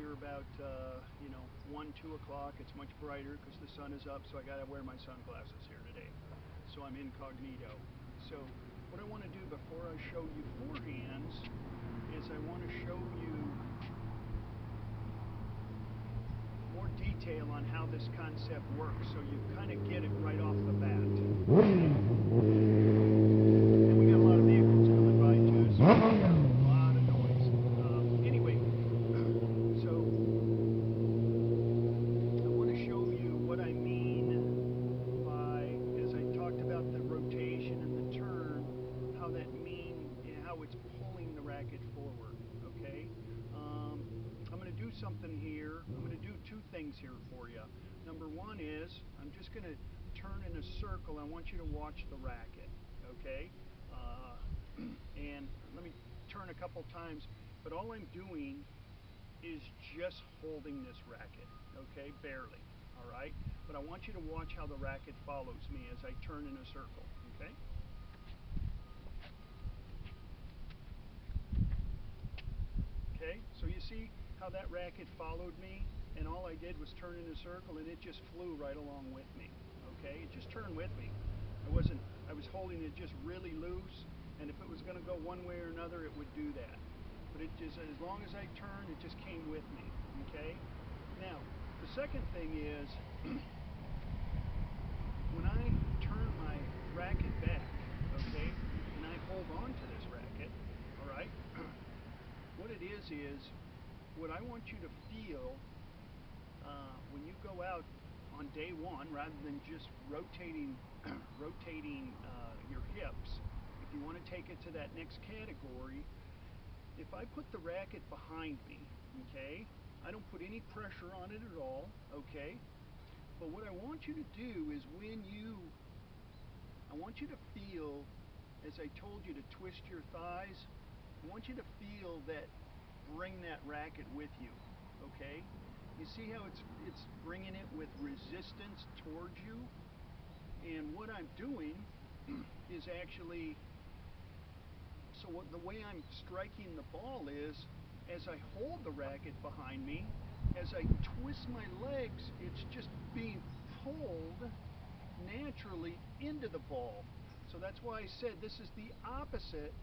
here about, 1, 2 o'clock. It's much brighter because the sun is up, so I got to wear my sunglasses here today. So I'm incognito. So what I want to do before I show you forehands is I want to show you more detail on how this concept works, so you kind of get it right off the bat. And we got a lot of vehicles coming by too, so we got a lot of noise. Anyway, so I want to show you what I mean by, as I talked about the rotation and the turn, how it's pulling the racket forward. Okay. I'm going to do something here. I'm going to do two things here for you. Number one is I'm just going to turn in a circle. I want you to watch the racket, okay? And let me turn a couple times, but all I'm doing is just holding this racket, okay? Barely, all right? But I want you to watch how the racket follows me as I turn in a circle, okay? Okay, so you see how that racket followed me, and all I did was turn in a circle and it just flew right along with me. Okay, it just turned with me. I was holding it just really loose, and if it was going to go one way or another, it would do that. But it just, as long as I turned, it just came with me. Okay, now the second thing is when I turn my racket back, okay, and I hold on to this racket, all right, what it is what I want you to feel when you go out on day one, rather than just rotating your hips. If you want to take it to that next category, if I put the racket behind me, okay, I don't put any pressure on it at all, okay, but what I want you to do is I want you to feel, as I told you to twist your thighs, I want you to feel that, bring that racket with you, okay? You see how it's bringing it with resistance towards you? And what I'm doing is actually, the way I'm striking the ball is, as I hold the racket behind me, as I twist my legs, it's just being pulled naturally into the ball. So that's why I said this is the opposite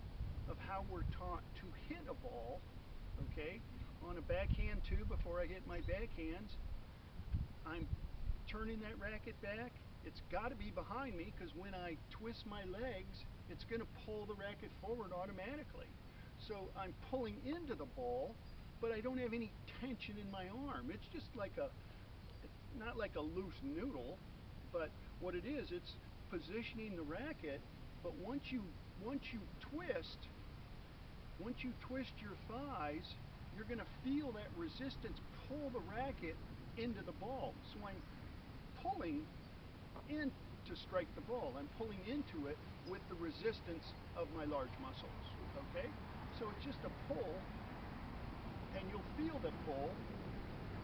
of how we're taught to hit a ball. Okay, on a backhand too, before I hit my backhands, I'm turning that racket back. It's got to be behind me, because when I twist my legs, it's going to pull the racket forward automatically. So I'm pulling into the ball, but I don't have any tension in my arm. It's just like not like a loose noodle, but what it is, it's positioning the racket. But once you twist your thighs, you're going to feel that resistance pull the racket into the ball. So I'm pulling in to strike the ball. I'm pulling into it with the resistance of my large muscles. Okay? So it's just a pull, and you'll feel the pull,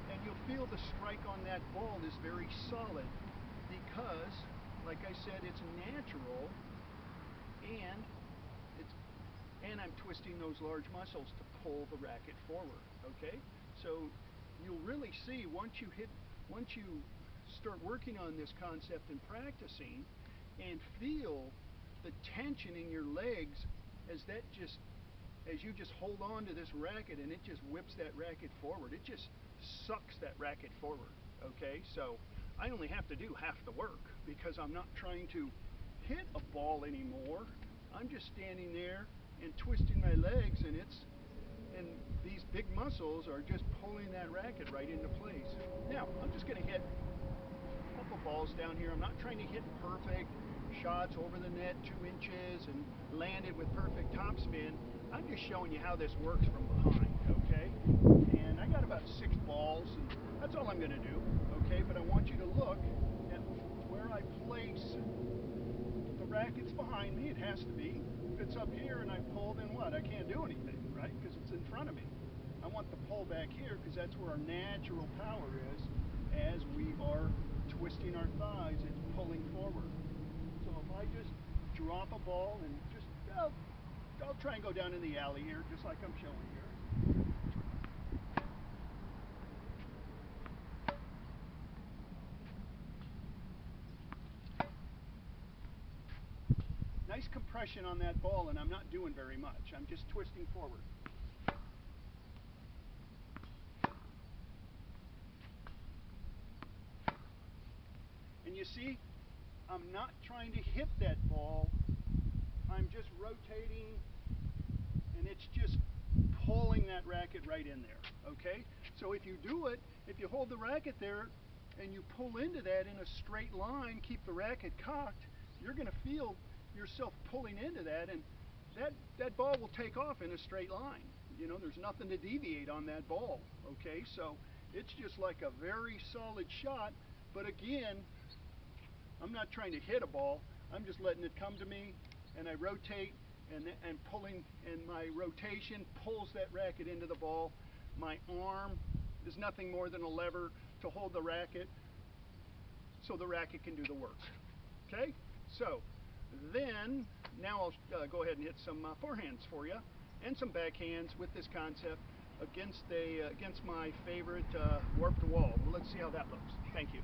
and you'll feel the strike on that ball is very solid because, like I said, it's natural, and I'm twisting those large muscles to pull the racket forward, okay? So you'll really see once you start working on this concept and practicing, and feel the tension in your legs as you just hold on to this racket, and it just whips that racket forward. It just sucks that racket forward, okay? So I only have to do half the work because I'm not trying to hit a ball anymore. I'm just standing there and twisting my legs, and these big muscles are just pulling that racket right into place. Now, I'm just going to hit a couple balls down here. I'm not trying to hit perfect shots over the net 2 inches and land it with perfect topspin. I'm just showing you how this works from behind, okay? And I got about 6 balls, and that's all I'm going to do, okay? But I want you to look at where I place the rackets behind me. It has to be. If it's up here and I pull, then what? I can't do anything, right? Because it's in front of me. I want the pull back here, because that's where our natural power is. As we are twisting our thighs, it's pulling forward. So if I just drop a ball and just, I'll try and go down in the alley here, just like I'm showing here. nice compression on that ball, and I'm not doing very much. I'm just twisting forward. And you see, I'm not trying to hit that ball. I'm just rotating, and it's just pulling that racket right in there, okay? So if you do it, if you hold the racket there and you pull into that in a straight line, keep the racket cocked, you're going to feel yourself pulling into that, and that ball will take off in a straight line. You know, there's nothing to deviate on that ball, okay? So it's just like a very solid shot, but again, I'm not trying to hit a ball. I'm just letting it come to me, and I rotate, and pulling, and my rotation pulls that racket into the ball. My arm is nothing more than a lever to hold the racket so the racket can do the work. Okay? So then, now I'll go ahead and hit some forehands for you, and some backhands with this concept against my favorite warped wall. Well, let's see how that looks. Thank you.